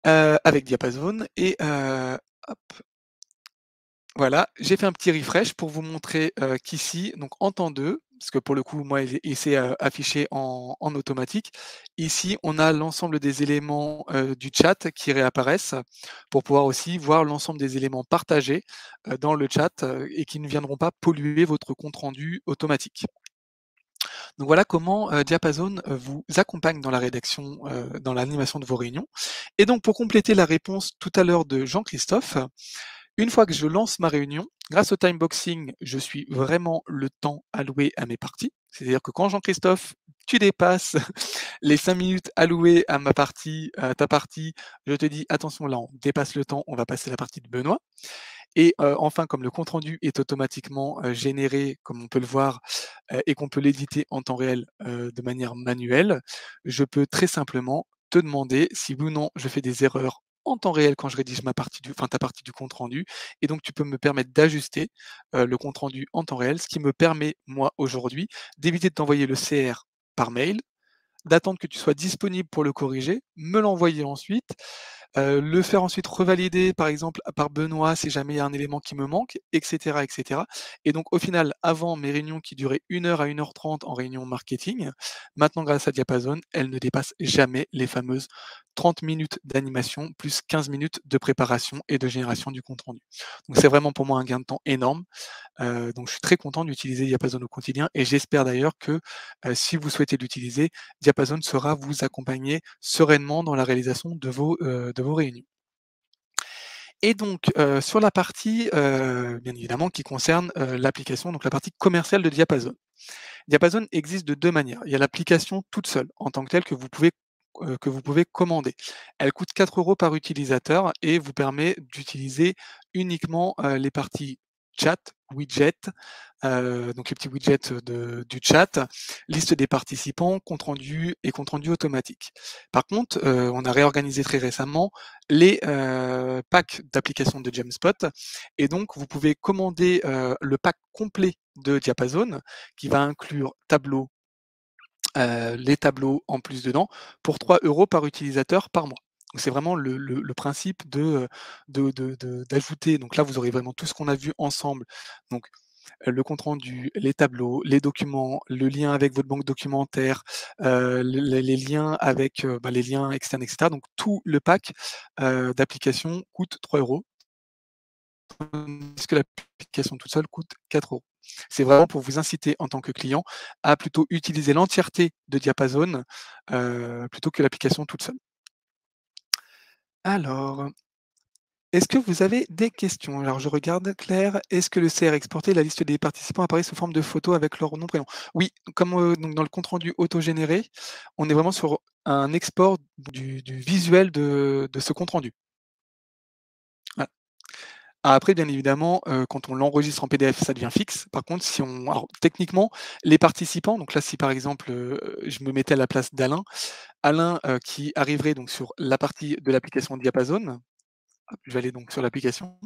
S1: avec Diapason et hop, voilà, j'ai fait un petit refresh pour vous montrer, qu'ici, donc en temps 2, parce que pour le coup, moi, il s'est, affiché en automatique. Ici, on a l'ensemble des éléments, du chat qui réapparaissent pour pouvoir aussi voir l'ensemble des éléments partagés, dans le chat, et qui ne viendront pas polluer votre compte rendu automatique. Donc voilà comment, Diapason, vous accompagne dans la rédaction, dans l'animation de vos réunions. Et donc pour compléter la réponse tout à l'heure de Jean-Christophe, une fois que je lance ma réunion, grâce au timeboxing, je suis vraiment le temps alloué à mes parties. C'est-à-dire que quand Jean-Christophe, tu dépasses les 5 minutes allouées à ma partie, à ta partie, je te dis: «Attention, là, on dépasse le temps, on va passer à la partie de Benoît». Et enfin, comme le compte rendu est automatiquement, généré, comme on peut le voir, et qu'on peut l'éditer en temps réel, de manière manuelle, je peux très simplement te demander si oui ou non je fais des erreurs en temps réel quand je rédige ta partie du compte rendu et donc tu peux me permettre d'ajuster, le compte rendu en temps réel, ce qui me permet, moi, aujourd'hui, d'éviter de t'envoyer le CR par mail, d'attendre que tu sois disponible pour le corriger, me l'envoyer ensuite, le faire ensuite revalider par exemple par Benoît si jamais il y a un élément qui me manque, et cetera, et cetera. Et donc au final, avant mes réunions qui duraient 1 heure à 1 h 30 en réunion marketing, maintenant grâce à Diapason, elles ne dépassent jamais les fameuses 30 minutes d'animation plus 15 minutes de préparation et de génération du compte rendu. Donc c'est vraiment pour moi un gain de temps énorme. Donc je suis très content d'utiliser Diapason au quotidien et j'espère d'ailleurs que, si vous souhaitez l'utiliser, Diapason saura vous accompagner sereinement dans la réalisation de vos réunions. Et donc, sur la partie, bien évidemment qui concerne, l'application, donc la partie commerciale de Diapason. Diapason existe de 2 manières. Il y a l'application toute seule, en tant que telle, que vous pouvez commander. Elle coûte 4 € par utilisateur et vous permet d'utiliser uniquement, les parties chat, widget, donc les petits widgets du chat, liste des participants, compte rendu et compte rendu automatique. Par contre, on a réorganisé très récemment les, packs d'applications de Jamspot et donc vous pouvez commander, le pack complet de Diapason qui va inclure tableau, les tableaux en plus dedans pour 3 € par utilisateur par mois. Donc c'est vraiment le principe d'ajouter, donc là vous aurez vraiment tout ce qu'on a vu ensemble, donc le compte rendu, les tableaux, les documents, le lien avec votre banque documentaire, les liens avec, les liens externes et cetera. Donc tout le pack, d'applications coûte 3 €, tandis que l'application toute seule coûte 4 €. C'est vraiment pour vous inciter en tant que client à plutôt utiliser l'entièreté de Diapason, plutôt que l'application toute seule. Alors, est-ce que vous avez des questions? Alors je regarde, Claire, est-ce que le CR exporté, la liste des participants apparaît sous forme de photo avec leur nom, prénom? Oui, comme, donc dans le compte rendu autogénéré, on est vraiment sur un export du visuel de ce compte rendu. Voilà. Après, bien évidemment, quand on l'enregistre en PDF, ça devient fixe. Par contre, si on alors techniquement, les participants, donc là, si par exemple, je me mettais à la place d'Alain, Alain, qui arriverait donc sur la partie de l'application Diapason, hop, je vais aller donc sur l'application.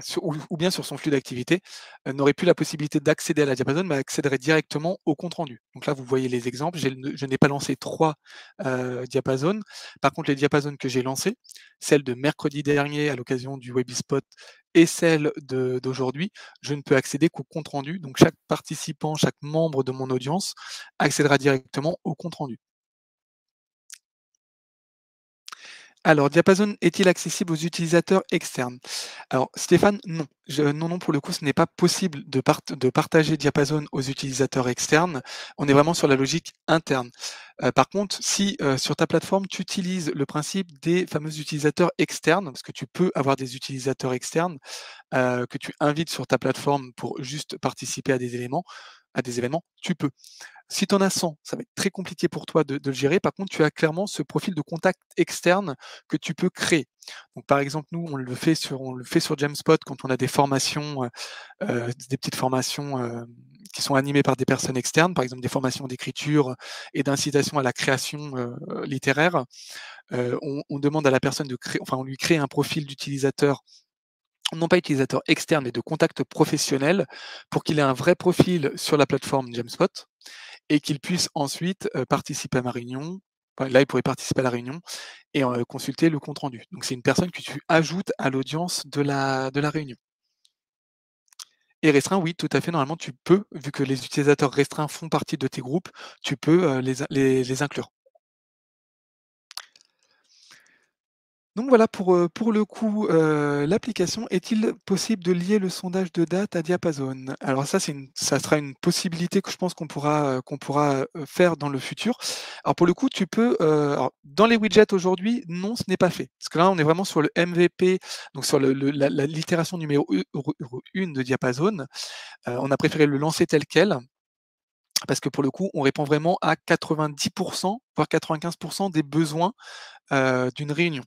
S1: Sur ou bien sur son flux d'activité, n'aurait plus la possibilité d'accéder à la diapason, mais accéderait directement au compte rendu. Donc là, vous voyez les exemples. Je n'ai pas lancé 3 diapason. Par contre, les diapason que j'ai lancées, celle de mercredi dernier à l'occasion du Webispot et celle d'aujourd'hui, je ne peux accéder qu'au compte rendu. Donc chaque participant, chaque membre de mon audience accédera directement au compte rendu. Alors, Diapason est-il accessible aux utilisateurs externes? Alors, Stéphane, non. Non, non, pour le coup, ce n'est pas possible de partager Diapason aux utilisateurs externes. On est vraiment sur la logique interne. Par contre, si sur ta plateforme, tu utilises le principe des fameux utilisateurs externes, parce que tu peux avoir des utilisateurs externes que tu invites sur ta plateforme pour juste participer à des événements, tu peux. Si tu en as 100, ça va être très compliqué pour toi de le gérer. Par contre, tu as clairement ce profil de contact externe que tu peux créer. Donc, par exemple, nous, on le fait sur Jamspot quand on a des formations, des petites formations qui sont animées par des personnes externes, par exemple des formations d'écriture et d'incitation à la création littéraire. On demande à la personne de créer, enfin, on lui crée un profil d'utilisateur, non pas utilisateur externe, mais de contact professionnel, pour qu'il ait un vrai profil sur la plateforme Jamspot et qu'il puisse ensuite, participer à ma réunion. Enfin, là, il pourrait participer à la réunion et consulter le compte rendu. Donc c'est une personne que tu ajoutes à l'audience de la réunion. Et restreint, oui, tout à fait, normalement tu peux, vu que les utilisateurs restreints font partie de tes groupes, tu peux, les inclure. Donc voilà pour le coup, l'application. Est-il possible de lier le sondage de date à Diapason? Alors ça sera une possibilité que je pense qu'on pourra faire dans le futur. Alors pour le coup, tu peux, alors dans les widgets aujourd'hui, non, ce n'est pas fait. Parce que là, on est vraiment sur le MVP, donc sur l'itération numéro 1 de Diapason. On a préféré le lancer tel quel, parce que pour le coup, on répond vraiment à 90 voire 95 des besoins, d'une réunion.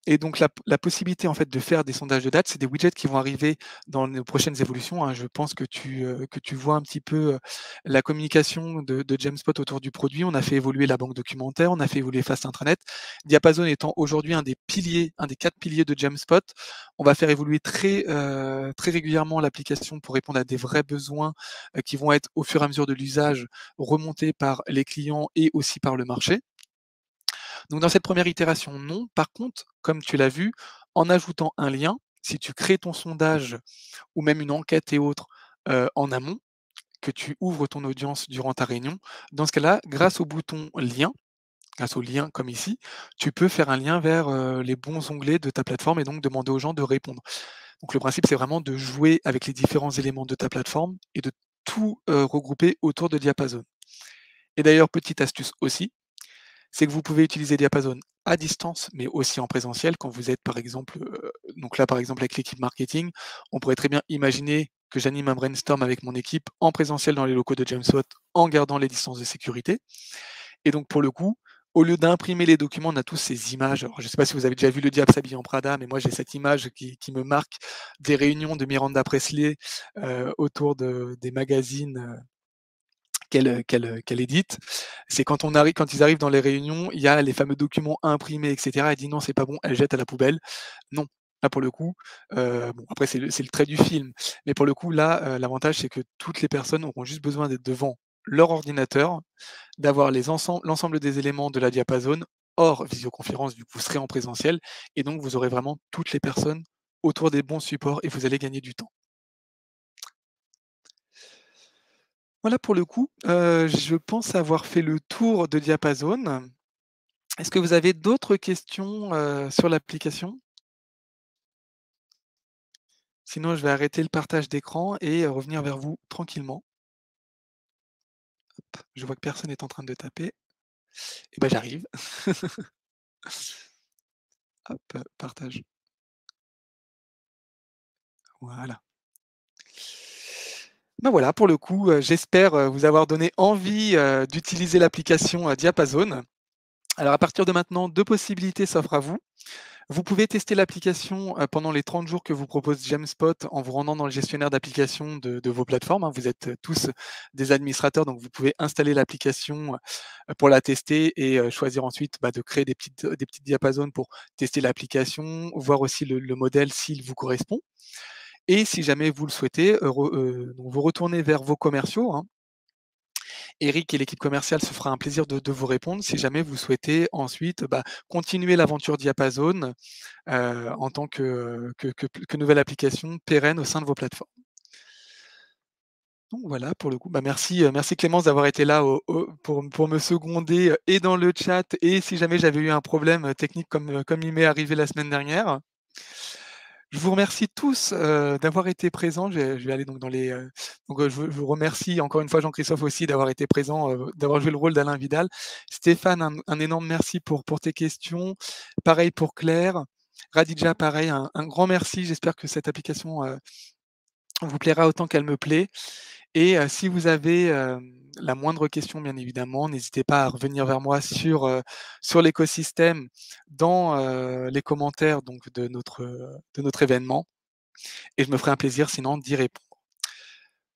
S1: Et donc la possibilité en fait de faire des sondages de date, c'est des widgets qui vont arriver dans nos prochaines évolutions, hein. Je pense que tu vois un petit peu, la communication de Jamspot autour du produit. On a fait évoluer la banque documentaire, on a fait évoluer Fast Intranet. Diapason étant aujourd'hui un des piliers, un des 4 piliers de Jamspot, on va faire évoluer très régulièrement l'application pour répondre à des vrais besoins, qui vont être au fur et à mesure de l'usage remontés par les clients et aussi par le marché. Donc dans cette première itération, non. Par contre, comme tu l'as vu, en ajoutant un lien, si tu crées ton sondage ou même une enquête et autres, en amont, que tu ouvres ton audience durant ta réunion, dans ce cas-là, grâce au bouton lien, grâce au lien comme ici, tu peux faire un lien vers, les bons onglets de ta plateforme et donc demander aux gens de répondre. Donc le principe, c'est vraiment de jouer avec les différents éléments de ta plateforme et de tout, regrouper autour de Diapason. Et d'ailleurs, petite astuce aussi, c'est que vous pouvez utiliser Diapason à distance, mais aussi en présentiel quand vous êtes par exemple, donc là par exemple avec l'équipe marketing, on pourrait très bien imaginer que j'anime un brainstorm avec mon équipe en présentiel dans les locaux de Jameswot en gardant les distances de sécurité. Et donc pour le coup, au lieu d'imprimer les documents, on a tous ces images. Alors je ne sais pas si vous avez déjà vu le diable s'habiller en Prada, mais moi j'ai cette image qui me marque des réunions de Miranda Presley, autour des magazines, qu'elle édite. C'est quand ils arrivent dans les réunions, il y a les fameux documents imprimés et cetera. Elle dit: «Non, c'est pas bon», elle jette à la poubelle. Non, là pour le coup, bon après c'est le trait du film, mais pour le coup là, l'avantage c'est que toutes les personnes auront juste besoin d'être devant leur ordinateur, d'avoir l'ensemble des éléments de la diapason hors visioconférence vu que vous serez en présentiel et donc vous aurez vraiment toutes les personnes autour des bons supports et vous allez gagner du temps. Voilà pour le coup, je pense avoir fait le tour de Diapason. Est-ce que vous avez d'autres questions, sur l'application? Sinon, je vais arrêter le partage d'écran et revenir vers vous tranquillement. Je vois que personne est en train de taper. Et ben j'arrive. Hop, partage. Voilà. Ben voilà, pour le coup, j'espère, vous avoir donné envie, d'utiliser l'application, Diapason. Alors à partir de maintenant, 2 possibilités s'offrent à vous. Vous pouvez tester l'application, pendant les 30 jours que vous propose Gemspot en vous rendant dans le gestionnaire d'applications de vos plateformes, hein. Vous êtes, tous des administrateurs, donc vous pouvez installer l'application, pour la tester et choisir ensuite, bah, de créer des petites diapasones pour tester l'application, voir aussi le modèle s'il vous correspond et si jamais vous le souhaitez, donc vous retournez vers vos commerciaux, hein. Eric et l'équipe commerciale se fera un plaisir de vous répondre si jamais vous souhaitez ensuite, bah, continuer l'aventure Diapason, en tant que nouvelle application pérenne au sein de vos plateformes. Donc voilà, pour le coup, bah, merci Clémence d'avoir été là pour me seconder, et dans le chat et si jamais j'avais eu un problème, technique comme il m'est arrivé la semaine dernière. Je vous remercie tous, d'avoir été présents. Je vais aller donc dans les, je vous remercie encore une fois Jean-Christophe aussi d'avoir été présent, d'avoir joué le rôle d'Alain Vidal. Stéphane, un énorme merci pour tes questions. Pareil pour Claire. Radija, pareil, un grand merci. J'espère que cette application, vous plaira autant qu'elle me plaît et si vous avez, la moindre question, bien évidemment, n'hésitez pas à revenir vers moi sur l'écosystème dans, les commentaires donc de notre événement et je me ferai un plaisir sinon d'y répondre.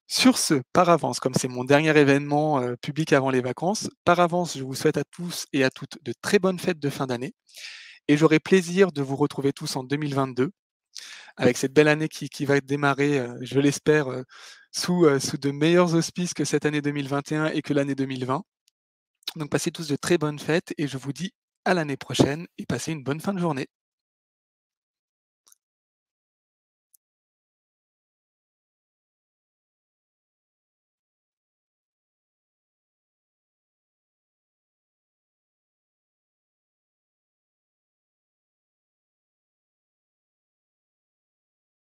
S1: Sur ce, par avance, comme c'est mon dernier événement, public avant les vacances, par avance, je vous souhaite à tous et à toutes de très bonnes fêtes de fin d'année et j'aurai plaisir de vous retrouver tous en 2022 avec cette belle année qui va démarrer, je l'espère, sous de meilleurs auspices que cette année 2021 et que l'année 2020. Donc passez tous de très bonnes fêtes et je vous dis à l'année prochaine et passez une bonne fin de journée.